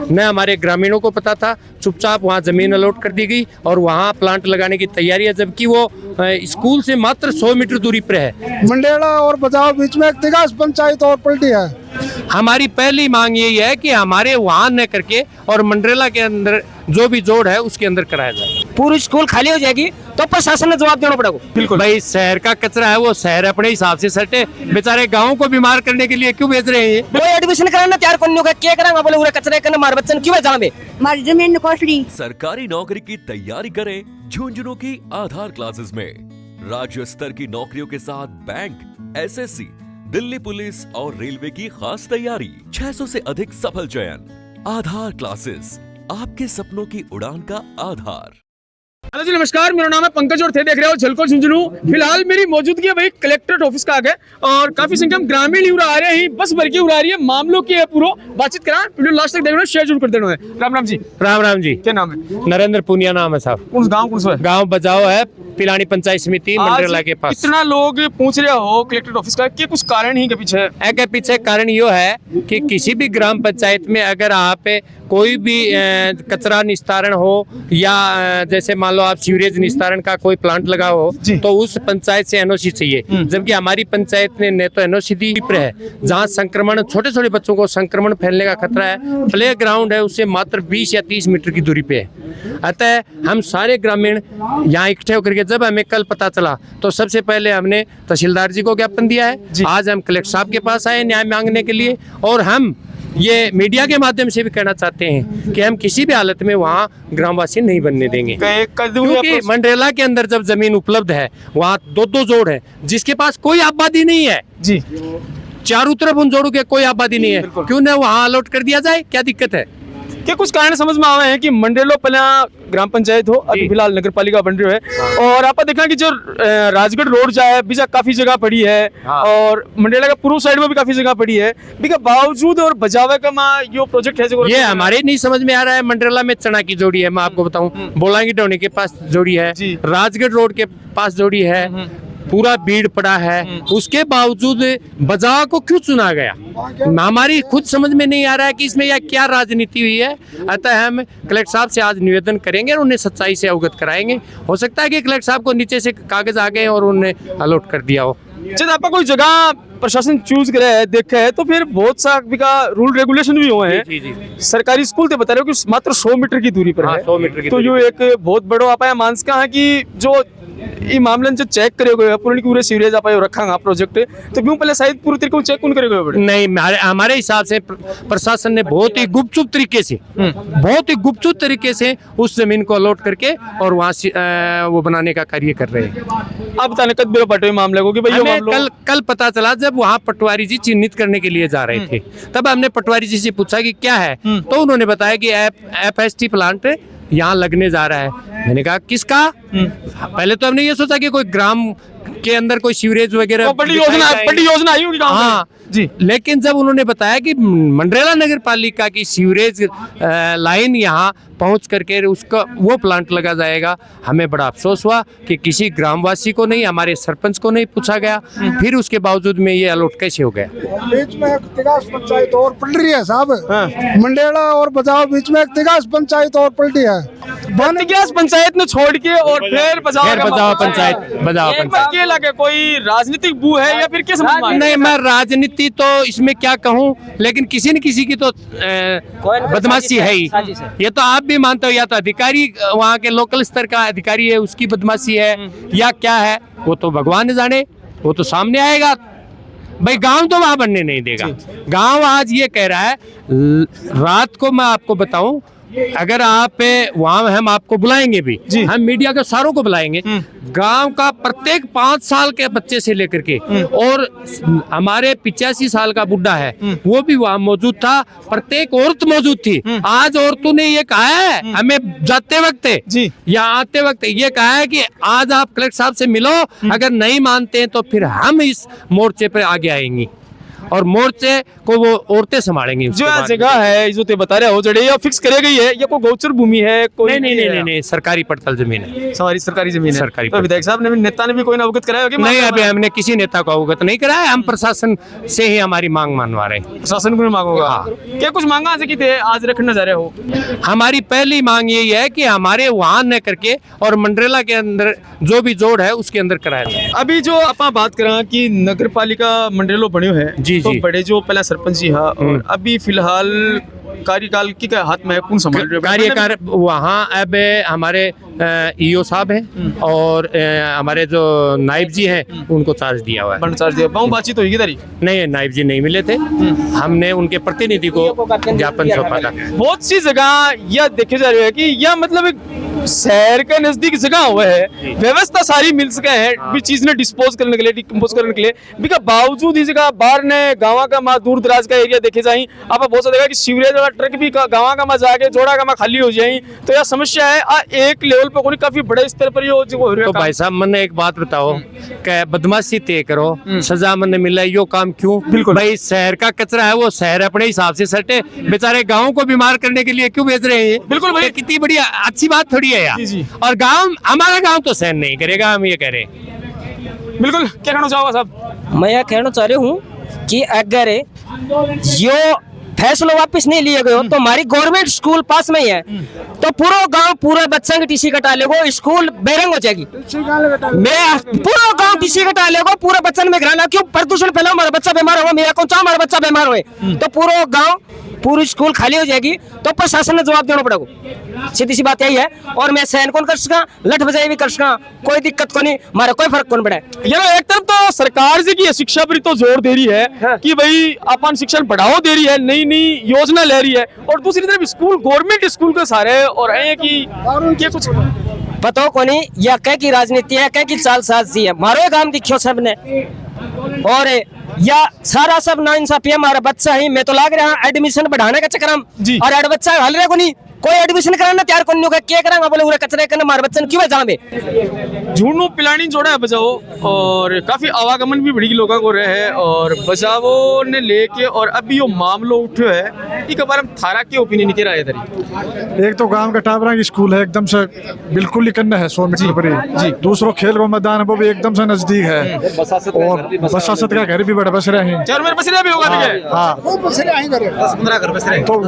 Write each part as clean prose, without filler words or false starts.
न हमारे ग्रामीणों को पता था। चुपचाप वहाँ जमीन अलॉट कर दी गई और वहाँ प्लांट लगाने की तैयारी है, जबकि वो स्कूल से मात्र 100 मीटर दूरी पर है। मंडेला और बजाव बीच में एक तिगास पंचायत और पलटी है। हमारी पहली मांग यही है कि हमारे वहाँ न करके और मंडरेला के अंदर जो भी जोड़ है उसके अंदर कराया जाए। पूरी स्कूल खाली हो जाएगी तो प्रशासन ने जवाब देना पड़ेगा। बिल्कुल भाई, शहर का कचरा है वो शहर अपने हिसाब से सटे, बेचारे गाँव को बीमार करने के लिए क्यों भेज रहे हैं? कोई एडमिशन कराना तैयार कौन होगा, क्या करांगा बोले पूरा कचरा करना, मार बच्चन क्यों है जहाँ में हमारी जमीन कॉस्टली। सरकारी नौकरी की तैयारी करें झुंझुनू की आधार क्लासेस में। राज्य स्तर की नौकरियों के साथ बैंक, एसएससी, दिल्ली पुलिस और रेलवे की खास तैयारी। 600 से अधिक सफल चयन। आधार क्लासेस, आपके सपनों की उड़ान का आधार। हेलो जी, नमस्कार। मेरा नाम है पंकज और थे देख रहे हो झलको झुंझुनू। फिलहाल मेरी मौजूदगी है भाई कलेक्ट्रेट ऑफिस का आगे और काफी संख्या में ग्रामीण ही आ रहे हैं, बस भर के उड़ा रही है। मामलों की है पूरा बातचीत करा, वीडियो लास्ट तक देखना, शेयर जरूर कर देना है। राम राम जी। राम राम जी। क्या नाम है? नरेंद्र पुनिया नाम है साहब। कौन गाँव कौन सा है? गाँव बजाओ है, पिलानी पंचायत समिति मंडरेला के पास। इतना लोग पूछ रहे हो कलेक्ट्रेट ऑफिस का, क्या कुछ कारण ही के पीछे? के पीछे कारण यो है कि किसी भी ग्राम पंचायत में अगर आप कोई भी कचरा निस्तारण हो या जैसे मान लो आप सीवरेज निस्तारण का कोई प्लांट लगा हो तो उस पंचायत से एनओसी चाहिए, जबकि हमारी पंचायत ने न तो एनओसी दी है, जहाँ संक्रमण, छोटे छोटे बच्चों को संक्रमण फैलने का खतरा है। प्ले ग्राउंड है उससे मात्र 20 या 30 मीटर की दूरी पे है। अतः हम सारे ग्रामीण यहाँ इकट्ठे होकर के जब हमें कल पता चला तो सबसे पहले हमने तहसीलदार जी को ज्ञापन दिया है। आज हम कलेक्टर साहब के पास आए न्याय मांगने के लिए, और हम ये मीडिया के माध्यम से भी कहना चाहते हैं कि हम किसी भी हालत में वहाँ ग्रामवासी नहीं बनने देंगे, क्योंकि मंडरेला के अंदर जब जमीन उपलब्ध है वहाँ दो जोड़ है जिसके पास कोई आबादी नहीं है जी, चारों तरफ उन जोड़ों के कोई आबादी नहीं है, क्यों न वहाँ अलॉट कर दिया जाए? क्या दिक्कत है? क्या कुछ कारण समझ में आवे हैं कि मंडरेलो पहले ग्राम पंचायत हो, अभी फिलहाल नगर पालिका बन रही है। और आप देखना कि जो राजगढ़ रोड जाए बीजा काफी जगह पड़ी है और मंडरेला का पूर्व साइड में भी काफी जगह पड़ी है, बिका बावजूद और बजावे का यो प्रोजेक्ट है जो ये हमारे नहीं समझ में आ रहा है। मंडरेला में चना की जोड़ी है, मैं आपको बताऊं, बोलांगी टोनी के पास जोड़ी है, राजगढ़ रोड के पास जोड़ी है, पूरा भीड़ पड़ा है, उसके बावजूद बजाव को क्यों चुना गया? हमारी खुद समझ में नहीं आ रहा है कि इसमें यह क्या राजनीति हुई है। अतः हम कलेक्टर साहब से आज निवेदन करेंगे और उन्हें सच्चाई से अवगत कराएंगे। हो सकता है कि कलेक्टर साहब को नीचे से कागज आ गए और उन्हें अलॉट कर दिया हो। जब आप कोई जगह प्रशासन चूज करे देखे है तो फिर बहुत सा रूल रेगुलेशन भी हुए हैं। सरकारी स्कूल तो बता रहे हो कि मात्र 100 मीटर की दूरी पर है। 100 मीटर की तो यो एक बहुत बड़ो आप मानस का है कि जो ये मामले जो चेक करेगा पूरे सीवरेज आप रखा प्रोजेक्ट, तो क्यों पहले शायद पूरी तरीके चेक कौन करेगा? नहीं, हमारे हिसाब से प्रशासन ने बहुत ही गुपचुप तरीके से उस जमीन को अलॉट करके और वहाँ वो बनाने का कार्य कर रहे हैं। आप बताने कद बिलो पटे मामले को कि भाई कल पता चला जब वहाँ पटवारी जी चिन्हित करने के लिए जा रहे थे, तब हमने पटवारी जी से पूछा कि क्या है, तो उन्होंने बताया कि FST प्लांट यहाँ लगने जा रहा है। मैंने कहा किसका? पहले तो हमने ये सोचा कि कोई ग्राम के अंदर कोई सीवरेज वगैरह बड़ी योजना आई होगी। हाँ जी, लेकिन जब उन्होंने बताया कि मंडरेला नगर पालिका की सीवरेज लाइन यहाँ पहुँच करके उसका वो प्लांट लगा जाएगा, हमें बड़ा अफसोस हुआ कि किसी ग्रामवासी को नहीं, हमारे सरपंच को नहीं पूछा गया। फिर उसके बावजूद में ये अलॉट कैसे हो गया? बीच में एक तिगास पंचायत और पलट रही है साहब। मंडेला और बजाव बीच में एक तिगास पंचायत और पलटी है। तिगास पंचायत ने छोड़ के और फिर बजाव पंचायत लगे कोई राजनीतिक बू है या फिर क्या समझ में? नहीं, मैं राजनीति तो इसमें क्या कहूँ, लेकिन किसी न किसी की तो बदमाशी है ही। ये तो आप भी मानते हो, या तो अधिकारी वहाँ के लोकल स्तर का अधिकारी है उसकी बदमाशी है या क्या है, वो तो भगवान जाने, वो तो सामने आएगा। भाई गांव तो वहाँ बनने नहीं देगा। गांव आज ये कह रहा है, रात को मैं आपको बताऊं, अगर आप वहाँ हम आपको बुलाएंगे भी, हम मीडिया के सारों को बुलाएंगे, गांव का प्रत्येक 5 साल के बच्चे से लेकर के और हमारे 85 साल का बुढ़ा है वो भी वहाँ मौजूद था, प्रत्येक औरत मौजूद थी। आज औरतों ने ये कहा है हमें जाते वक्त या आते वक्त ये कहा है कि आज आप कलेक्टर साहब से मिलो, अगर नहीं मानते हैं तो फिर हम इस मोर्चे पर आगे आएंगे और मोर्चे को वो औरतें संभालेंगी उसके जो बाद। जगह है जो ते बता रहे हो जड़े या फिक्स करे गई है या कोई गौचर भूमि है कोई नहीं, सरकारी पड़ताल जमीन है। सारी सरकारी जमीन है। सरकारी तो विधायक साहब ने भी, नेता ने भी कोई ना अवगत कराया होगा कि नहीं, अभी हमने किसी नेता को अवगत नहीं कराया, हम प्रशासन से ही हमारी मांग मनवा रहे हैं। शासन को मांगोगा। हाँ। क्या कुछ मांगा आज की थे आज रखने जा रहे हो? हमारी पहली मांग यही है कि हमारे वहां न करके और मंडरेला के अंदर जो भी जोड़ है उसके अंदर कराया जाए। अभी जो आप बात करा कि नगर पालिका मंडलो बन्यो है जी, तो जी। बड़े जो पहला सरपंच जी हा और अभी फिलहाल कार्यकाल की का हाथ में है, कौन संभाल रहे हो? कार्यकार वहाँ अब हमारे ईओ साहब हैं और हमारे जो नाइब जी हैं उनको चार्ज दिया हुआ है। बंद चार्ज दिया बहु बातचीत होगी तारी। नहीं, नाइब जी नहीं मिले थे, हमने उनके प्रतिनिधि को ज्ञापन सौंपा था। बहुत सी जगह यह देखे जा रहे है कि यह मतलब एक शहर के नजदीक जगह हुआ है, व्यवस्था सारी मिल सके है भी चीज ने डिस्पोज करने के लिए, डिकम्पोज करने के लिए बिका बावजूद ही जगह बाहर ने गाँव का माँ दूर दराज का एरिया देखे जाए आप बहुत सा देखा कि सीवरेज वाला ट्रक भी गाँव का माँ जाके जोड़ा का माँ खाली हो जाए तो यह समस्या है एक लेवल पर कोई काफी बड़े स्तर पर ये हो रहा है। तो भाई साहब मैंने एक बात बताओ कि बदमाशी तय करो, सजा मन मिला यो काम क्यों? बिल्कुल भाई, शहर का कचरा है वो शहर अपने हिसाब से सटे, बेचारे गाँव को बीमार करने के लिए क्यों भेज रहे हैं? बिल्कुल भाई, कितनी बड़ी अच्छी बात थोड़ी है यार। जी। और गाँव, हमारा गाँव तो सहन नहीं करेगा, हम ये कह रहे हैं। बिल्कुल। क्या कहना चाहोगे साहब? मैं यह कहना चाह रही हूँ कि अगर यो फैसला वापस नहीं लिया गया तो हमारी गवर्नमेंट स्कूल पास में ही है तो पूरा गांव पूरा बच्चा की टीसी कटा लेगो, स्कूल बेरंग हो जाएगी। मैं पूरा गांव टीसी कटा लेगो, पूरा बच्चा में घराना क्यों प्रदूषण फैलाओ, हमारा बच्चा बीमार होगा, मेरा कौन चाह हमारा बच्चा बीमार हुए तो पूरा गांव पूरी स्कूल खाली हो जाएगी तो प्रशासन ने जवाब देना पड़ेगा। सीधी सी बात यही है। और मैं सहन कौन कर सका, लठ बजाई भी कर सका, कोई दिक्कत को नहीं, हमारा कोई फर्क कौन पड़े। ये एक तरफ तो सरकार जी की शिक्षा पर तो जोर दे रही है कि भाई अपन शिक्षण बढ़ावा दे रही है, नई नई योजना ले रही है, और दूसरी तरफ स्कूल गवर्नमेंट स्कूल के सारे और है कि कुछ बताओ को नहीं, या कह की राजनीति है, कह की चाल साजी है, मारो काम दिखियो सब ने, और या सारा सब ना इंसाफी है। हमारा बच्चा ही मैं तो लाग रहा एडमिशन बढ़ाने का चक्कर हम जी। और एड बच्चा हल रहे को नहीं, कोई एडमिशन कराना तैयार को नहीं होगा, क्या करांगा बोले पूरे कचरे करना हमारे बच्चे क्यों जहाँ पे झूठू पिलानी जोड़ा है बचाओ, और काफी आवागमन भी बड़ी लोगों को रहे है और बचावो ने लेके और अभी यो मामलो उठो है इसके बारे में थारा के ओपिनियन के राय तरी? एक तो गांव का टाबरा की स्कूल है एकदम से बिल्कुल ही करना है 100 मीटर पर ही। दूसरों खेल का मैदान है वो भी एकदम से नजदीक है, और बसासत का घर भी बड़ा बस रहे हैं। चार मेरे बसरे भी होगा हाँ, वो बसरे आए घर 10-15 घर बसरे तो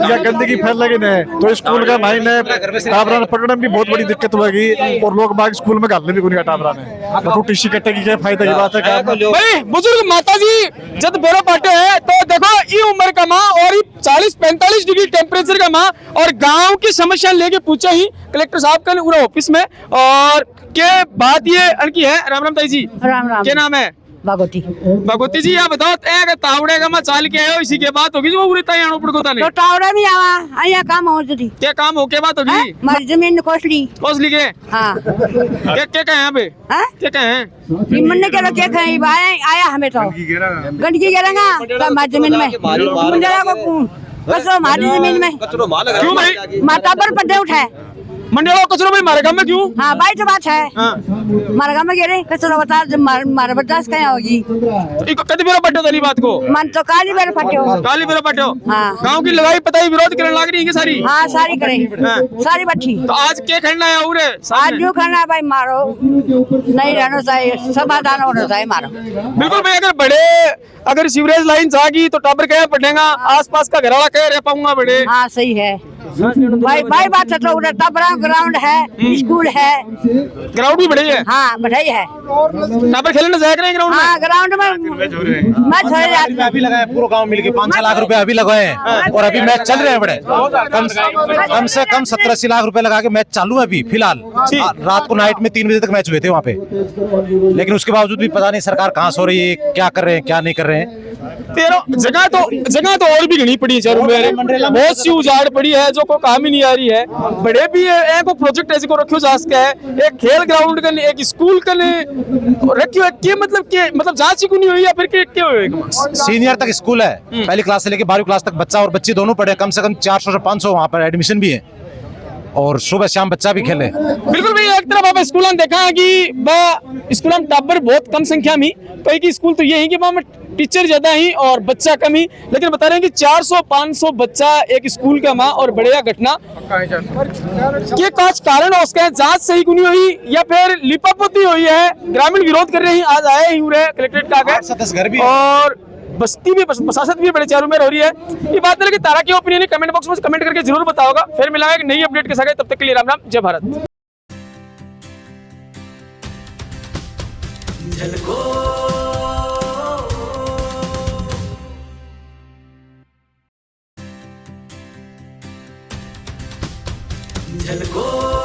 या गंदगी फैल लगी न तो स्कूल का भाई ने टाबरा ने पकड़ने में भी बहुत बड़ी दिक्कत होगी, और लोग बाग स्कूल में घालने भी कुछ टाबरा ने तो टीसी कट्टे की क्या फायदा की बात है। भाई बुजुर्ग माता जी जब बेरो पाटे है तो देखो ये उम्र का माँ और 40-45 डिग्री टेम्परेचर का माँ, और गांव की समस्या लेके पूछा ही कलेक्टर साहब का पूरा ऑफिस में, और के बात ये अनकी है। राम राम ताई जी, राम राम। क्या नाम है? भगवती। भगवती जी आप बताओ एक तावड़े का मैं चाल के आयो इसी के बात होगी जो पूरी तैयार पड़ कोता तो नहीं टावड़ा भी आवा आया काम हो जदी क्या काम हो के बात होगी मारी जमीन कोसली। कोसली के हाँ क्या कहे यहाँ पे हाँ क्या कहे मन ने क्या क्या खाई भाई आया हमें तो गंदगी गिरेगा तो हमारी जमीन में मुंडरा को कचरो हमारी जमीन में क्यों भाई माता पर पड्डे उठाए मंडेला कचरो भाई मारे गाँव में क्यों? हाँ भाई तो बात है हाँ हमारे गाँव में गिरे कचरो बता मारे बर्दाश्त कहाँ होगी। तो कभी मेरा पट्टे तो नहीं बात को मन तो काली बेर फटे हो। काली मेरा पट्टे हाँ। गाँव की लड़ाई पता ही विरोध करने लग रही है सारी। हाँ सारी करे हाँ। सारी बच्ची तो आज क्या करना है उरे आज जो खाना भाई मारो नहीं रहना चाहिए, समाधान होना चाहिए मारो। बिल्कुल भाई अगर सीवरेज लाइन जागी तो टाबर क्या पड़ेगा, आसपास का घराला कह रह पाऊंगा बड़े। हाँ सही है भाई भाई बात है तो उधर तबरा ग्राउंड है, स्कूल है, ग्राउंड भी बड़ी है। हाँ बढ़ाई है, टाबर खेलने जाया करें ग्राउंड में। हाँ ग्राउंड में मैच हो जाती है। अभी लगाए पूरा गांव मिलके 5-6 लाख रुपए अभी लगाए हैं और अभी मैच चल रहे हैं बड़े कम से कम 70-80 लाख रुपए लगा के मैच चालू है अभी फिलहाल। रात को नाइट में 3 बजे तक मैच हुए थे वहाँ पे, लेकिन उसके बावजूद भी पता नहीं सरकार कहाँ सो रही है, क्या कर रहे हैं क्या नहीं कर रहे हैं। तेरा जगह तो और भी घनी पड़ी है चारों में, बहुत सी उजाड़ पड़ी है जो को काम ही नहीं आ रही है। बड़े भी है को प्रोजेक्ट ऐसे को रखियो जा सके है, एक खेल ग्राउंड का एक स्कूल का रखियो है के मतलब जांच ही नहीं हुई या फिर के होएगा। सीनियर तक स्कूल है, पहली क्लास से लेके 12वीं क्लास तक बच्चा और बच्ची दोनों पढ़े, कम से कम 400 से 500 वहाँ पर एडमिशन भी है और सुबह शाम बच्चा भी खेले। बिल्कुल भाई एक तरफ आप स्कूल देखा कि स्कूल टाबर बहुत कम संख्या में तो एक स्कूल तो ये है कि टीचर ज्यादा ही और बच्चा कम ही, लेकिन बता रहे हैं कि 400-500 बच्चा एक स्कूल का माँ और बढ़िया घटना के कुछ कारण हो उसके जांच सही क्यों नहीं हुई या फिर लिपापोती हुई है। ग्रामीण विरोध कर रहे हैं, आज आए ही रहे कलेक्ट्रेट का आगे और बस्ती भी बसासत भी बड़े चारों में हो रही है। ये बात है कि तारा की ओपिनियन कमेंट बॉक्स में कमेंट करके जरूर बताओगा। फिर मिलेंगे एक नई अपडेट के साथ, तब तक के लिए राम राम, जय भारत। झलको